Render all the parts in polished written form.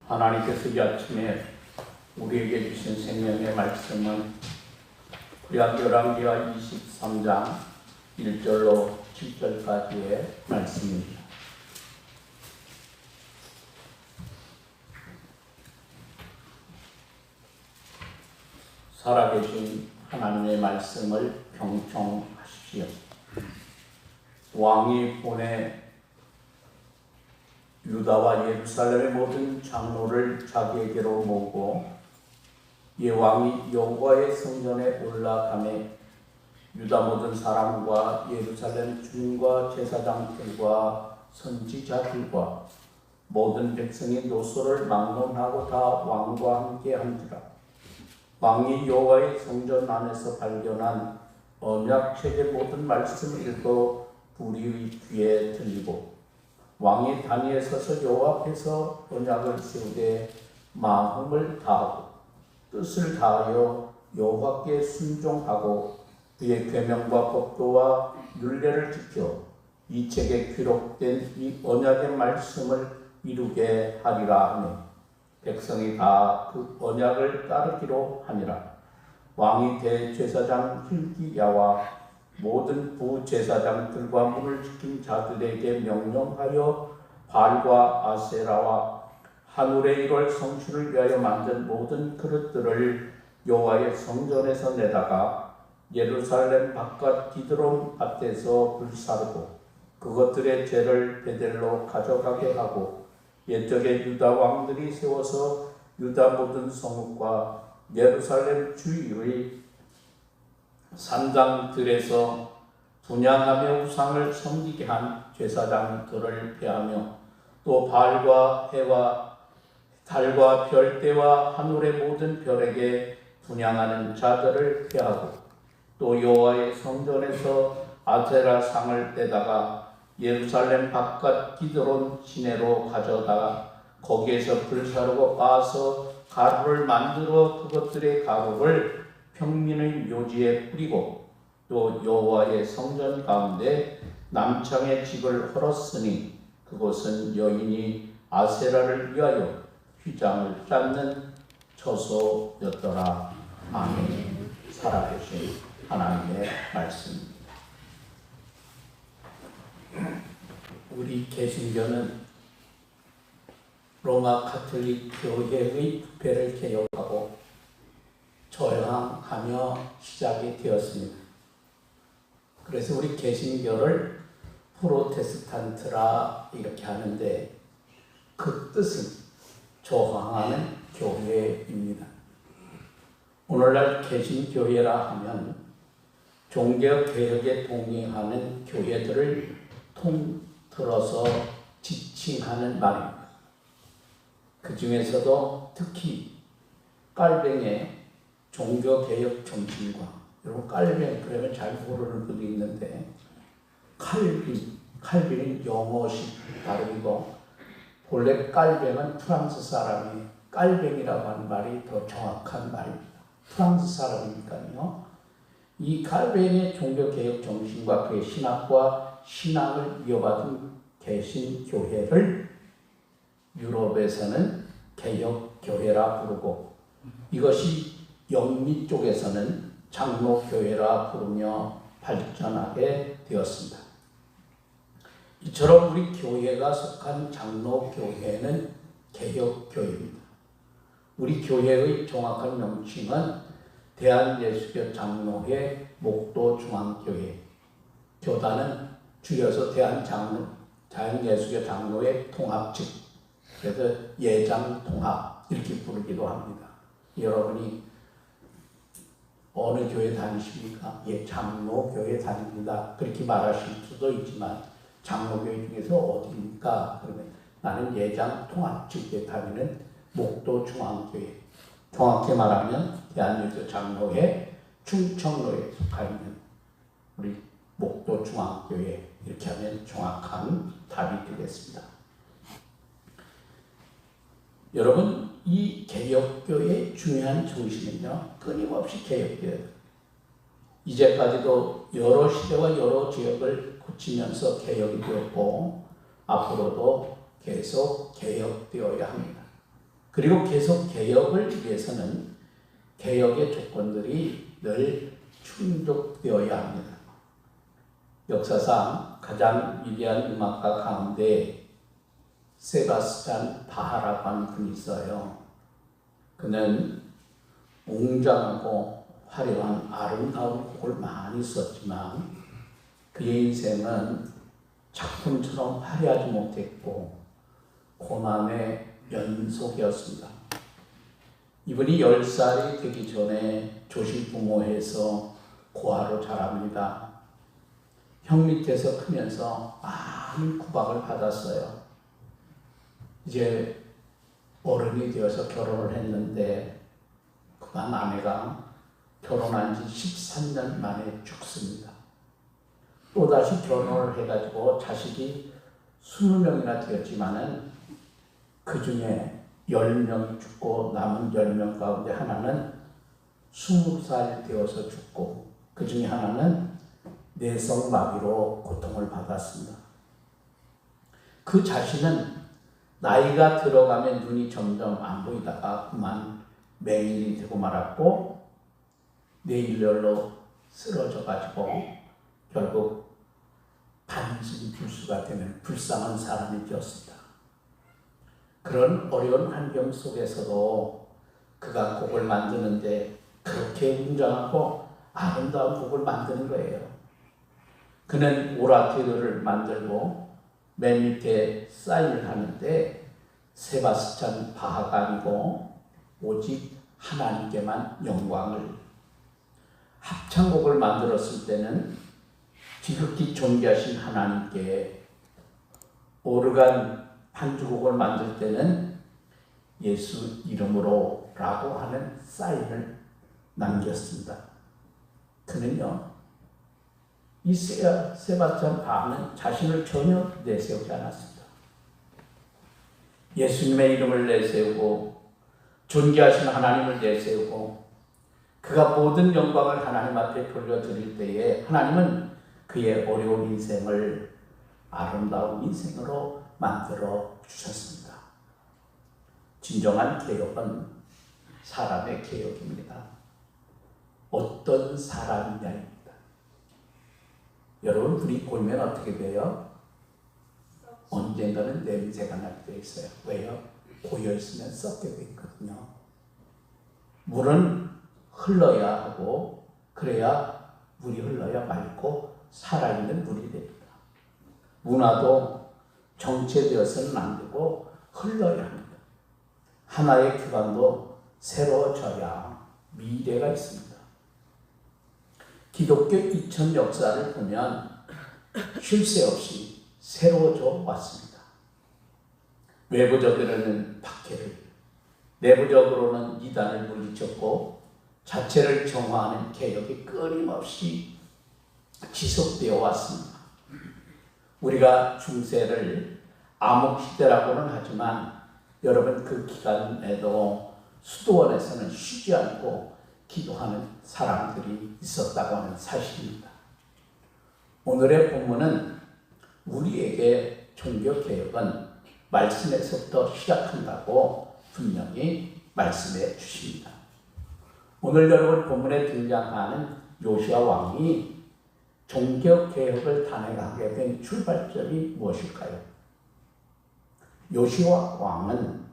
하나님께서 이 아침에 우리에게 주신 생명의 말씀은 구약 열왕기하 23장 1절로 7절까지의 말씀입니다. 살아계신 하나님의 말씀을 경청하십시오. 왕이 보내 유다와 예루살렘의 모든 장로를 자기에게로 모으고 왕이 여호와의 성전에 올라가매 유다 모든 사람과 예루살렘 주민과 제사장들과 선지자들과 모든 백성이 노소를 막론하고 다 왕과 함께 한지라. 왕이 여호와의 성전 안에서 발견한 언약책의 모든 말씀을 읽어 우리의 귀에 들리고 왕이 단위에 서서 여호와 앞에서 언약을 세우되 마음을 다하고 뜻을 다하여 여호와께 순종하고 그의 계명과 법도와 율례를 지켜 이 책에 기록된 이 언약의 말씀을 이루게 하리라 하며 백성이 다 그 언약을 따르기로 하니라. 왕이 대제사장 hil기야와 모든 부제사장들과 문을 지킨 자들에게 명령하여 바알과 아세라와 하늘의 일월 성수를 위하여 만든 모든 그릇들을 여호와의 성전에서 내다가 예루살렘 바깥 기드론 밭에서 불사르고 그것들의 죄를 베델로 가져가게 하고 옛적에 유다 왕들이 세워서 유다 모든 성읍과 예루살렘 주위의 산당들에서 분향하며 우상을 섬기게 한 제사장들을 폐하며 또 바알과 해와 달과 별대와 하늘의 모든 별에게 분향하는 자들을 폐하고 또 여호와의 성전에서 아세라 상을 떼다가 예루살렘 바깥 기드론 시내로 가져다가 거기에서 불사르고 빻아서 가루를 만들어 그것들의 가루를 평민의 묘지에 뿌리고 또 여호와의 성전 가운데 남창의 집을 헐었으니 그곳은 여인이 아세라를 위하여 휘장을 쌓는 처소였더라. 아멘. 살아계신 하나님의 말씀입니다. 우리 개신교는 로마 가톨릭 교회의 부패를 개혁하고 저항하며 시작이 되었습니다. 그래서 우리 개신교를 프로테스탄트라 이렇게 하는데 그 뜻은 저항하는 교회입니다. 오늘날 개신교회라 하면 종교개혁에 동의하는 교회들을 통틀어서 지칭하는 말입니다. 그 중에서도 특히 깔뱅의 종교개혁 정신과 여러분 깔뱅 그러면 잘 모르는 분도 있는데 칼빈은 영어식 발음이고 본래 깔뱅은 프랑스 사람이 깔뱅이라고 하는 말이 더 정확한 말입니다. 프랑스 사람이니까요. 이 칼뱅의 종교개혁 정신과 그의 신학과 신앙을 이어받은 개신교회를 유럽에서는 개혁교회라 부르고 이것이 영미 쪽에서는 장로교회라 부르며 발전하게 되었습니다. 이처럼 우리 교회가 속한 장로교회는 개혁교회입니다. 우리 교회의 정확한 명칭은 대한예수교 장로회 목도중앙교회, 교단은 줄여서 대한예수교 장로회 통합측, 그래서 예장통합 이렇게 부르기도 합니다. 여러분이 어느 교회 다니십니까? 예, 장로교회 다닙니다. 그렇게 말하실 수도 있지만 장로교회 중에서 어디입니까? 그러면 나는 예장통합측에 다니는 목도중앙교회, 정확히 말하면 대한예수교 장로회 충청로에 속하 있는 우리 목도중앙교회 이렇게 하면 정확한 답이 되겠습니다. 여러분, 이 개혁교회의 중요한 중심은요, 끊임없이 개혁되어요. 이제까지도 여러 시대와 여러 지역을 거치면서 개혁이 되었고 앞으로도 계속 개혁되어야 합니다. 그리고 계속 개혁을 위해서는 개혁의 조건들이 늘 충족되어야 합니다. 역사상 가장 위대한 음악가 가운데 세바스찬 바하라고 하는 분이 있어요. 그는 웅장하고 화려한 아름다운 곡을 많이 썼지만 그의 인생은 작품처럼 화려하지 못했고 고난의 연속이었습니다. 이분이 10살이 되기 전에 조실부모해서 고아로 자랍니다. 형 밑에서 크면서 많은 구박을 받았어요. 이제 어른이 되어서 결혼을 했는데 그만 아내가 결혼한 지 13년 만에 죽습니다. 또다시 결혼을 해가지고 자식이 20명이나 되었지만은 그 중에 10명이 죽고 남은 10명 가운데 하나는 20살 되어서 죽고 그 중에 하나는 뇌성마비로 고통을 받았습니다. 그 자신은 나이가 들어가면 눈이 점점 안 보이다가 그만 맹인이 되고 말았고 뇌일렬로 쓰러져가지고 결국 반신이 불수가 되는 불쌍한 사람이 되었습니다. 그런 어려운 환경 속에서도 그가 곡을 만드는데 그렇게 웅장하고 아름다운 곡을 만드는 거예요. 그는 오라토리를 만들고 맨 밑에 사인을 하는데 세바스찬 바하가 아니고 오직 하나님께만 영광을, 합창곡을 만들었을 때는 지극히 존귀하신 하나님께, 오르간 반주곡을 만들 때는 예수 이름으로 라고 하는 사인을 남겼습니다. 그는요, 이 세바스찬 바하는 자신을 전혀 내세우지 않았습니다. 예수님의 이름을 내세우고 존귀하신 하나님을 내세우고 그가 모든 영광을 하나님 앞에 돌려드릴 때에 하나님은 그의 어려운 인생을 아름다운 인생으로 만들어 주셨습니다. 진정한 개혁은 사람의 개혁입니다. 어떤 사람이냐입니다. 여러분, 불이 고이면 어떻게 돼요? 언젠가는 냄새가 나게 돼 있어요. 왜요? 고여있으면 썩게 돼 있거든요. 물은 흘러야 하고 그래야 물이 흘러야 맑고 살아있는 물이 됩니다. 문화도 정체되어서는 안 되고 흘러야 합니다. 하나의 기관도 새로워져야 미래가 있습니다. 기독교 2000 역사를 보면 쉴 새 없이 새로워져 왔습니다. 외부적으로는 박해를, 내부적으로는 이단을 물리쳤고 자체를 정화하는 개혁이 끊임없이 지속되어 왔습니다. 우리가 중세를 암흑시대라고는 하지만 여러분, 그 기간에도 수도원에서는 쉬지 않고 기도하는 사람들이 있었다고 하는 사실입니다. 오늘의 본문은 우리에게 종교개혁은 말씀에서부터 시작한다고 분명히 말씀해 주십니다. 오늘 여러분 본문에 등장하는 요시야 왕이 종교개혁을 단행하게 된 출발점이 무엇일까요? 요시야 왕은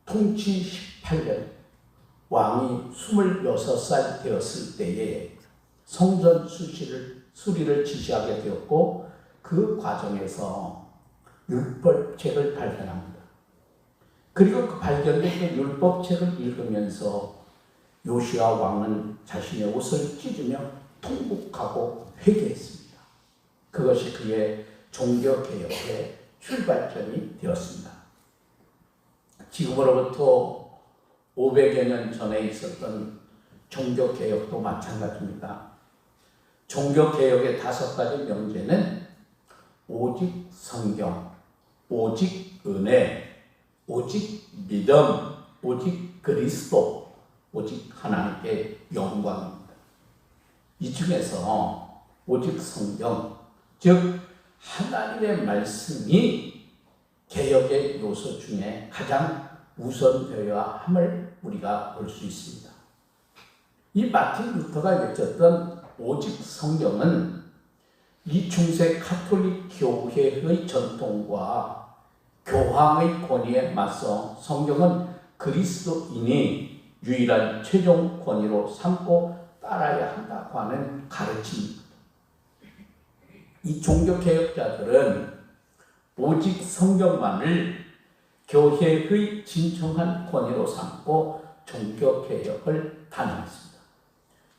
통치 18년, 왕이 26살 되었을 때에 성전 수리를 지시하게 되었고 그 과정에서 율법책을 발견합니다. 그리고 그 발견된 그 율법책을 읽으면서 요시야 왕은 자신의 옷을 찢으며 통곡하고 회개했습니다. 그것이 그의 종교개혁의 출발점이 되었습니다. 지금으로부터 500여 년 전에 있었던 종교개혁도 마찬가지입니다. 종교개혁의 5가지 명제는 오직 성경, 오직 은혜, 오직 믿음, 오직 그리스도, 오직 하나님께 영광입니다. 이 중에서 오직 성경, 즉 하나님의 말씀이 개혁의 요소 중에 가장 우선되어야 함을 우리가 볼 수 있습니다. 이 마틴 루터가 외쳤던 오직 성경은 이 중세 가톨릭 교회의 전통과 교황의 권위에 맞서 성경은 그리스도인이 유일한 최종 권위로 삼고 따라야 한다고 하는 가르침입니다. 이 종교개혁자들은 오직 성경만을 교회의 진정한 권위로 삼고 종교개혁을 단행했습니다.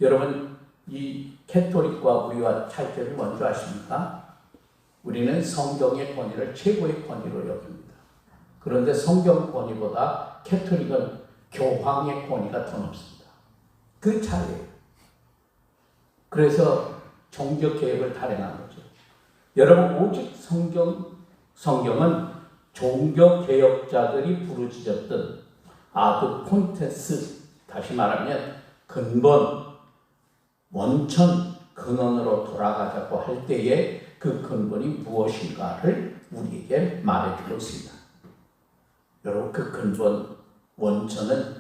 여러분, 이 캐톨릭과 우리와 차이점이 뭔지 아십니까? 우리는 성경의 권위를 최고의 권위로 여깁니다. 그런데 성경 권위보다 캐톨릭은 교황의 권위가 더 높습니다. 그 차이예요. 그래서 종교개혁을 단행한 거죠. 여러분, 오직 성경은 종교개혁자들이 부르짖었던 아드 폰테스, 다시 말하면 근본, 원천, 근원으로 돌아가자고 할 때에 그 근본이 무엇인가를 우리에게 말해주고 있습니다. 여러분, 그 근본, 원천은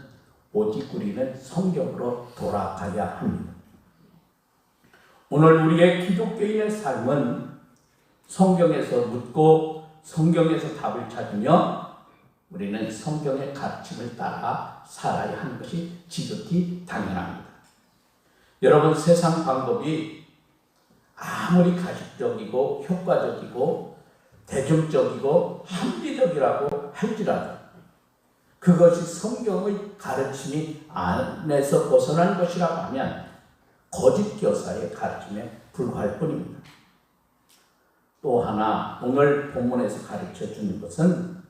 오직 우리는 성경으로 돌아가야 합니다. 오늘 우리의 기독교인의 삶은 성경에서 묻고 성경에서 답을 찾으며 우리는 성경의 가르침을 따라 살아야 하는 것이 지극히 당연합니다. 여러분, 세상 방법이 아무리 가식적이고 효과적이고 대중적이고 합리적이라고 할지라도 그것이 성경의 가르침이 안에서 벗어난 것이라고 하면 거짓 교사의 가르침에 불과할 뿐입니다. 또 하나 오늘 본문에서 가르쳐 주는 것은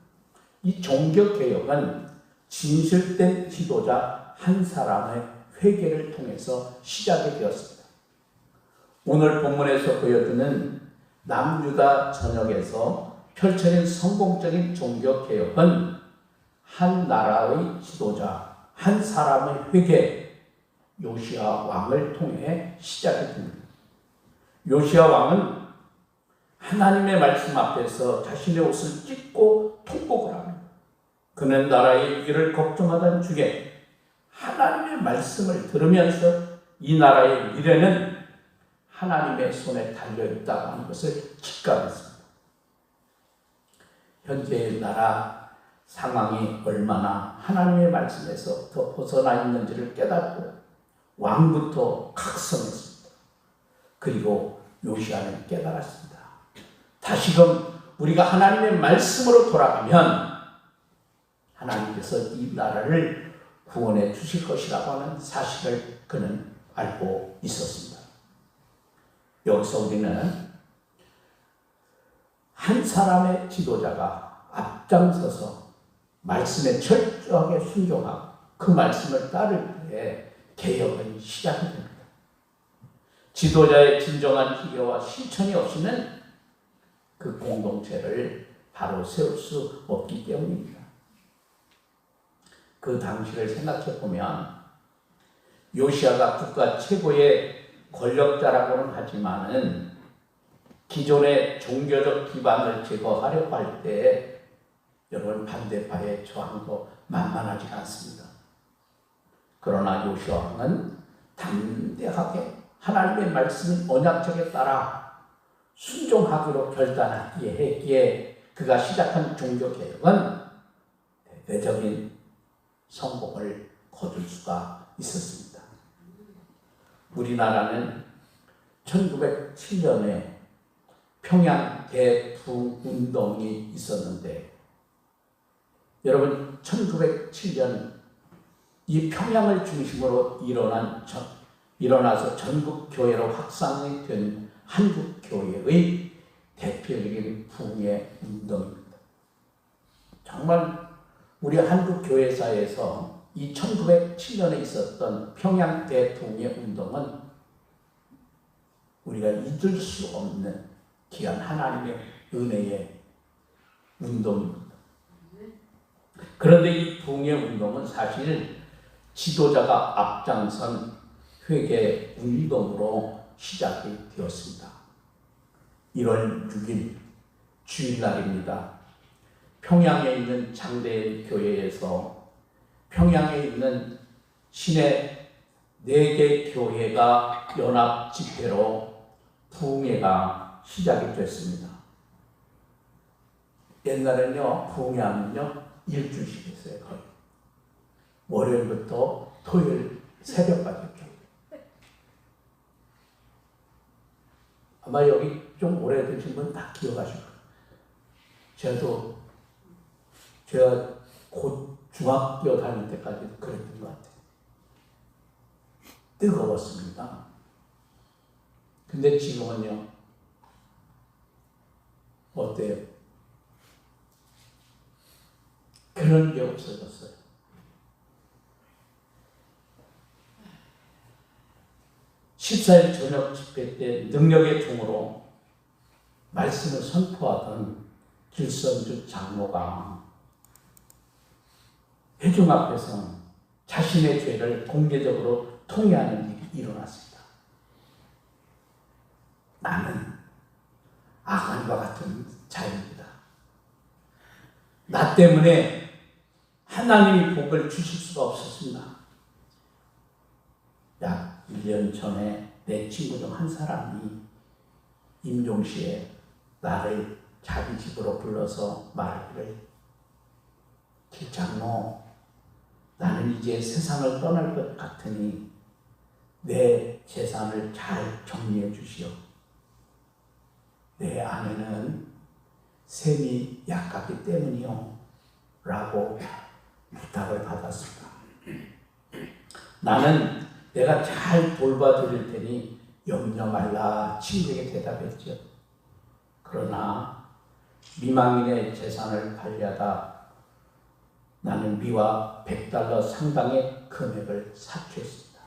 이 종교개혁은 진실된 지도자 한 사람의 회개를 통해서 시작이 되었습니다. 오늘 본문에서 보여주는 남유다 전역에서 펼쳐진 성공적인 종교개혁은 한 나라의 지도자, 한 사람의 회개, 요시야 왕을 통해 시작이 됩니다. 요시야 왕은 하나님의 말씀 앞에서 자신의 옷을 찢고 통곡을 합니다. 그는 나라의 위기를 걱정하던 중에 하나님의 말씀을 들으면서 이 나라의 미래는 하나님의 손에 달려있다고 하는 것을 직감했습니다. 현재의 나라 상황이 얼마나 하나님의 말씀에서 더 벗어나 있는지를 깨닫고 왕부터 각성했습니다. 그리고 요시야는 깨달았습니다. 다시금 우리가 하나님의 말씀으로 돌아가면 하나님께서 이 나라를 구원해 주실 것이라고 하는 사실을 그는 알고 있었습니다. 여기서 우리는 한 사람의 지도자가 앞장서서 말씀에 철저하게 순종하고 그 말씀을 따를 때에 개혁은 시작이 됩니다. 지도자의 진정한 기여와 실천이 없이는 그 공동체를 바로 세울 수 없기 때문입니다. 그 당시를 생각해 보면 요시야가 국가 최고의 권력자라고는 하지만은 기존의 종교적 기반을 제거하려고 할 때 여러분 반대파의 저항도 만만하지 않습니다. 그러나 요시야 왕은 담대하게 하나님의 말씀 언약적에 따라 순종하기로 결단하기에 했기에 그가 시작한 종교개혁은 대대적인 성공을 거둘 수가 있었습니다. 우리나라는 1907년에 평양 대부운동이 있었는데 여러분 1907년 이 평양을 중심으로 일어나서 전국 교회로 확산이 된 한국 교회의 대표적인 부흥의 운동입니다. 정말 우리 한국 교회사에서 이 1907년에 있었던 평양 대부흥의 운동은 우리가 잊을 수 없는 귀한 하나님의 은혜의 운동입니다. 그런데 이 부흥의 운동은 사실 지도자가 앞장선 회개 운동으로 시작이 되었습니다. 1월 6일 주일날입니다. 평양에 있는 장대인 교회에서 평양에 있는 시내 4개 교회가 연합 집회로 부흥회가 시작이 됐습니다. 옛날에는요, 부흥회하면요, 일주일씩 했어요, 거의. 월요일부터 토요일 새벽까지. 아마 여기 좀 오래되신 분 다 기억하실 거예요. 제가 곧 중학교 다닐 때까지 그랬던 것 같아요. 뜨거웠습니다. 근데 지금은요, 어때요? 그런 게 없어졌어요. (14일) 저녁 집회 때 능력의 종으로 말씀을 선포하던 길선주 장로가 회중 앞에서 자신의 죄를 공개적으로 통회하는 일이 일어났습니다. 나는 아간과 같은 자입니다. 나 때문에 하나님이 복을 주실 수가 없었습니다. 약 1년 전에 내 친구 중 한 사람이 임종시에 나를 자기 집으로 불러서 말하기를, 길장로, 나는 이제 세상을 떠날 것 같으니 내 재산을 잘 정리해 주시오. 내 아내는 셈이 약하기 때문이요. 라고 부탁을 받았습니다. 나는 내가 잘 돌봐드릴 테니 염려 말라 친구에게 대답했죠. 그러나 미망인의 재산을 관리하다 나는 미와 $100 상당의 금액을 사취했습니다.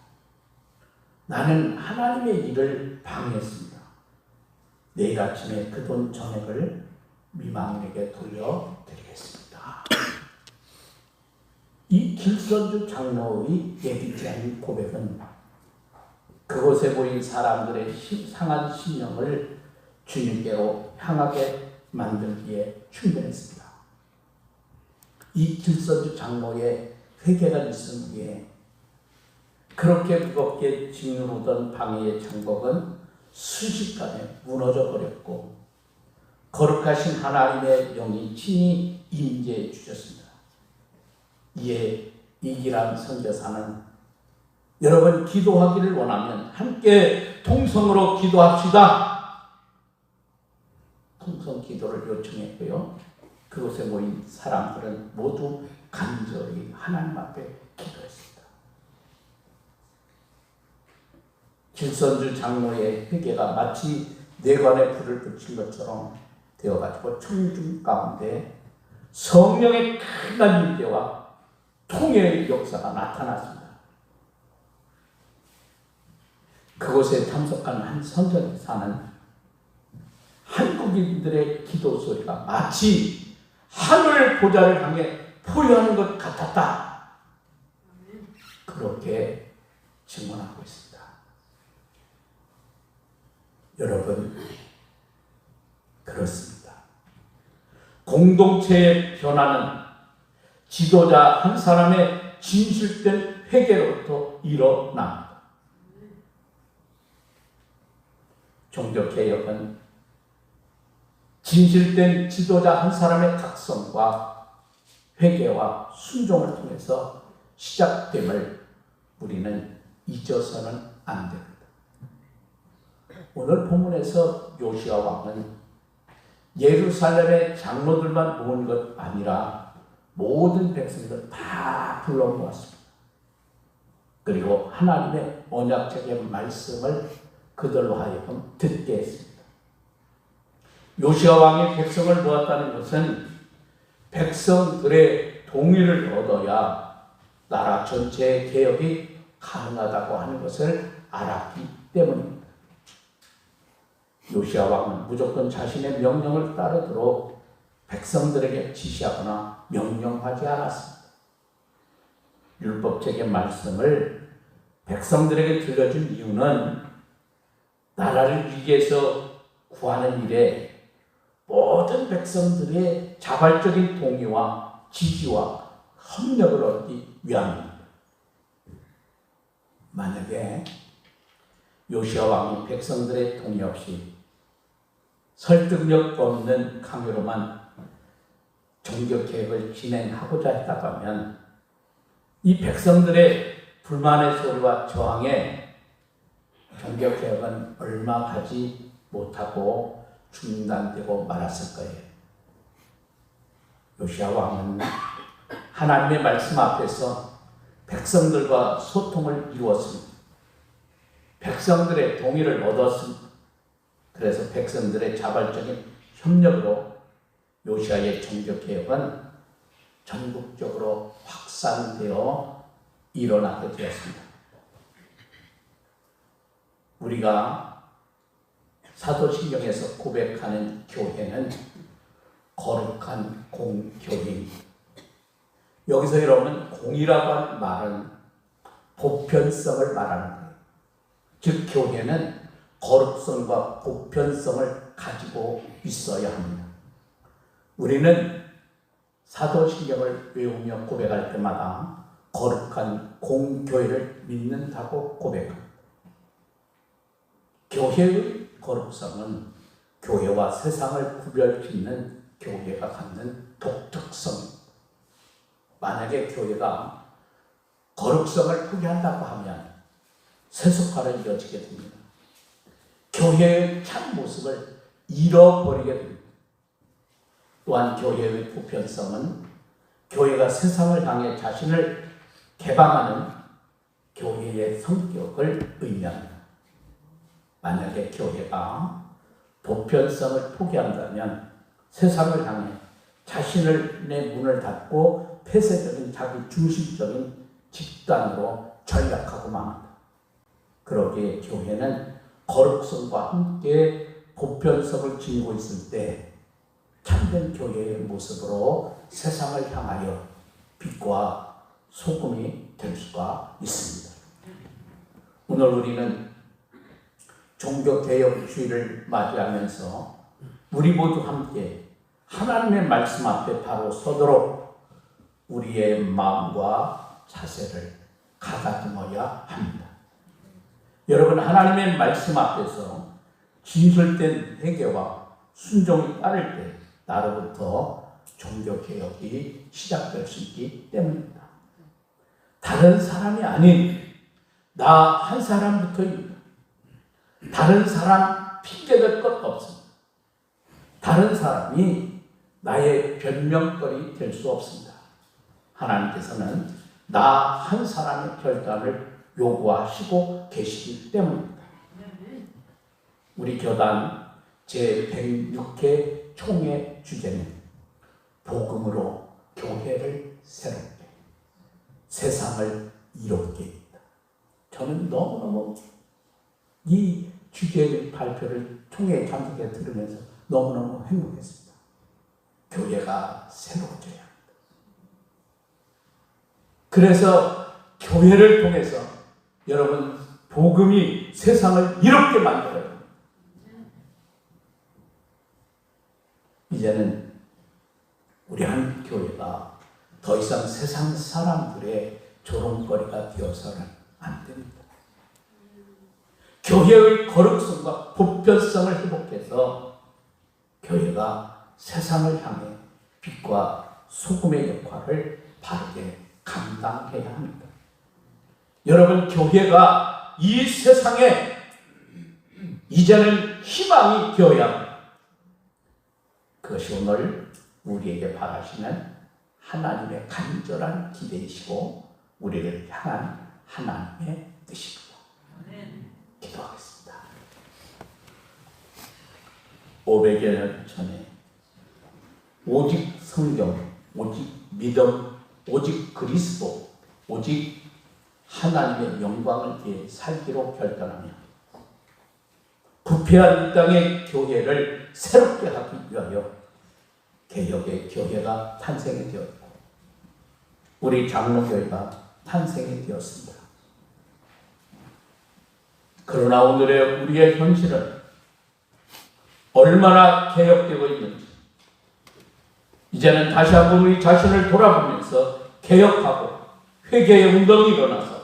나는 하나님의 일을 방해했습니다. 내일 아침에 그 돈 전액을 미망인에게 돌려드리겠습니다. 이 길선주 장로의 예기치 않은 고백은 그곳에 모인 사람들의 상한 심령을 주님께로 향하게 만들기에 충분했습니다. 이 길선주 장로의 회개가 있은 후에 그렇게 무겁게 짓누르던 방해의 장벽은 순식간에 무너져 버렸고 거룩하신 하나님의 영이 친히 임재해 주셨습니다. 이에 이기람 선교사는 여러분 기도하기를 원하면 함께 통성으로 기도합시다. 통성 기도를 요청했고요. 그곳에 모인 사람들은 모두 간절히 하나님 앞에 기도했습니다. 길선주 장로의 회개가 마치 뇌관에 불을 붙인 것처럼 되어가지고 청중 가운데 성령의 큰한 임재와 통일의 역사가 나타났습니다. 그곳에 참석한 한 선교사는 한국인들의 기도 소리가 마치 하늘 보좌를 향해 포효하는 것 같았다. 그렇게 증언하고 있습니다. 여러분, 그렇습니다. 공동체의 변화는 지도자 한 사람의 진실된 회개로부터 일어납니다. 종교개혁은 진실된 지도자 한 사람의 각성과 회개와 순종을 통해서 시작됨을 우리는 잊어서는 안 됩니다. 오늘 본문에서 요시야 왕은 예루살렘의 장로들만 모은 것 아니라 모든 백성들 다 불러 모았습니다. 그리고 하나님의 언약적인 말씀을 그들로 하여금 듣게 했습니다. 요시야 왕이 백성을 모았다는 것은 백성들의 동의를 얻어야 나라 전체의 개혁이 가능하다고 하는 것을 알았기 때문입니다. 요시야 왕은 무조건 자신의 명령을 따르도록 백성들에게 지시하거나 명령하지 않았습니다. 율법적인 말씀을 백성들에게 들려준 이유는 나라를 위기에서 구하는 일에 모든 백성들의 사람들의 자발적인 동의와 지지와 협력을 얻기 위함입니다. 만약에 요시야 왕이 백성들의 동의 없이 설득력 없는 강요로만 종교개혁을 진행하고자 했다고 하면 이 백성들의 불만의 소리와 저항에 종교개혁은 얼마 가지 못하고 중단되고 말았을 거예요. 요시야 왕은 하나님의 말씀 앞에서 백성들과 소통을 이루었습니다. 백성들의 동의를 얻었습니다. 그래서 백성들의 자발적인 협력으로 요시야의 종교개혁은 전국적으로 확산되어 일어나게 되었습니다. 우리가 사도신경에서 고백하는 교회는 거룩한 공교회입니다. 여기서 여러분 공이라고 하는 말은 보편성을 말하는 거예요. 즉 교회는 거룩성과 보편성을 가지고 있어야 합니다. 우리는 사도신경을 외우며 고백할 때마다 거룩한 공교회를 믿는다고 고백합니다. 교회의 거룩성은 교회와 세상을 구별짓는 교회가 갖는 독특성입니다. 만약에 교회가 거룩성을 포기한다고 하면 세속화로 이어지게 됩니다. 교회의 참 모습을 잃어버리게 됩니다. 또한 교회의 보편성은 교회가 세상을 향해 자신을 개방하는 교회의 성격을 의미합니다. 만약에 교회가 보편성을 포기한다면 세상을 향해 자신의 문을 닫고 폐쇄적인 자기 중심적인 집단으로 전락하고 맙니다. 그러기에 교회는 거룩성과 함께 보편성을 지니고 있을 때 참된 교회의 모습으로 세상을 향하여 빛과 소금이 될 수가 있습니다. 오늘 우리는 종교개혁주의를 맞이하면서 우리 모두 함께 하나님의 말씀 앞에 바로 서도록 우리의 마음과 자세를 가다듬어야 합니다. 여러분, 하나님의 말씀 앞에서 진실된 회개와 순종이 따를 때 나로부터 종교개혁이 시작될 수 있기 때문입니다. 다른 사람이 아닌 나 한 사람부터입니다. 다른 사람 핑계댈 것 없습니다. 다른 사람이 나의 변명거리 될 수 없습니다. 하나님께서는 나 한 사람의 결단을 요구하시고 계시기 때문입니다. 우리 교단 제106회 총회 주제는 복음으로 교회를 새롭게, 세상을 이롭게입니다. 저는 너무너무 이 주제의 발표를 총회 참석에 들으면서 너무너무 행복했습니다. 교회가 새로워져야 합니다. 그래서 교회를 통해서 여러분 복음이 세상을 이롭게 만들어야 합니다. 이제는 우리 한 교회가 더 이상 세상 사람들의 조롱거리가 되어서는 안 됩니다. 교회의 거룩성과 보편성을 회복해서 교회가 세상을 향해 빛과 소금의 역할을 바르게 감당해야 합니다. 여러분, 교회가 이 세상에 이제는 희망이 되어야 합니다. 그것이 오늘 우리에게 바라시는 하나님의 간절한 기대이시고 우리를 향한 하나님의 뜻입니다. 기도하겠습니다. 500여 년 전에 오직 성경, 오직 믿음, 오직 그리스도, 오직 하나님의 영광을 위해 살기로 결단하며 부패한 이 땅의 교회를 새롭게 하기 위하여 개혁의 교회가 탄생이 되었고 우리 장로교회가 탄생이 되었습니다. 그러나 오늘의 우리의 현실은 얼마나 개혁되고 있는지 이제는 다시 한번 우리 자신을 돌아보면서 개혁하고 회개의 운동이 일어나서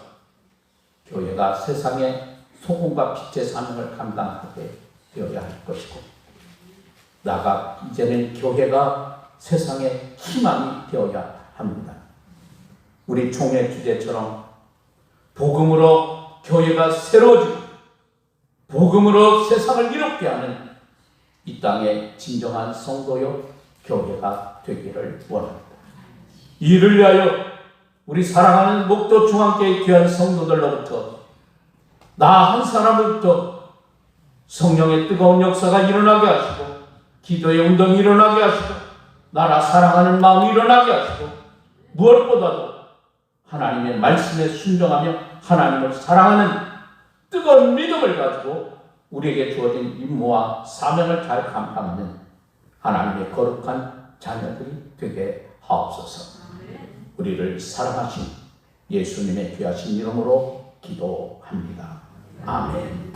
교회가 세상의 소금과 빛의 사명을 감당하게 되어야 할 것이고, 나아가 이제는 교회가 세상의 희망이 되어야 합니다. 우리 총회 주제처럼 복음으로 교회가 새로워지고 복음으로 세상을 이롭게 하는 이 땅의 진정한 성도요 교회가 되기를 원합니다. 이를 위하여 우리 사랑하는 목도 중앙교회 귀한 성도들로부터 나 한 사람부터 성령의 뜨거운 역사가 일어나게 하시고, 기도의 운동이 일어나게 하시고, 나라 사랑하는 마음이 일어나게 하시고, 무엇보다도 하나님의 말씀에 순종하며 하나님을 사랑하는 뜨거운 믿음을 가지고 우리에게 주어진 임무와 사명을 잘 감당하는 하나님의 거룩한 자녀들이 되게 하옵소서. 우리를 사랑하신 예수님의 귀하신 이름으로 기도합니다. 아멘.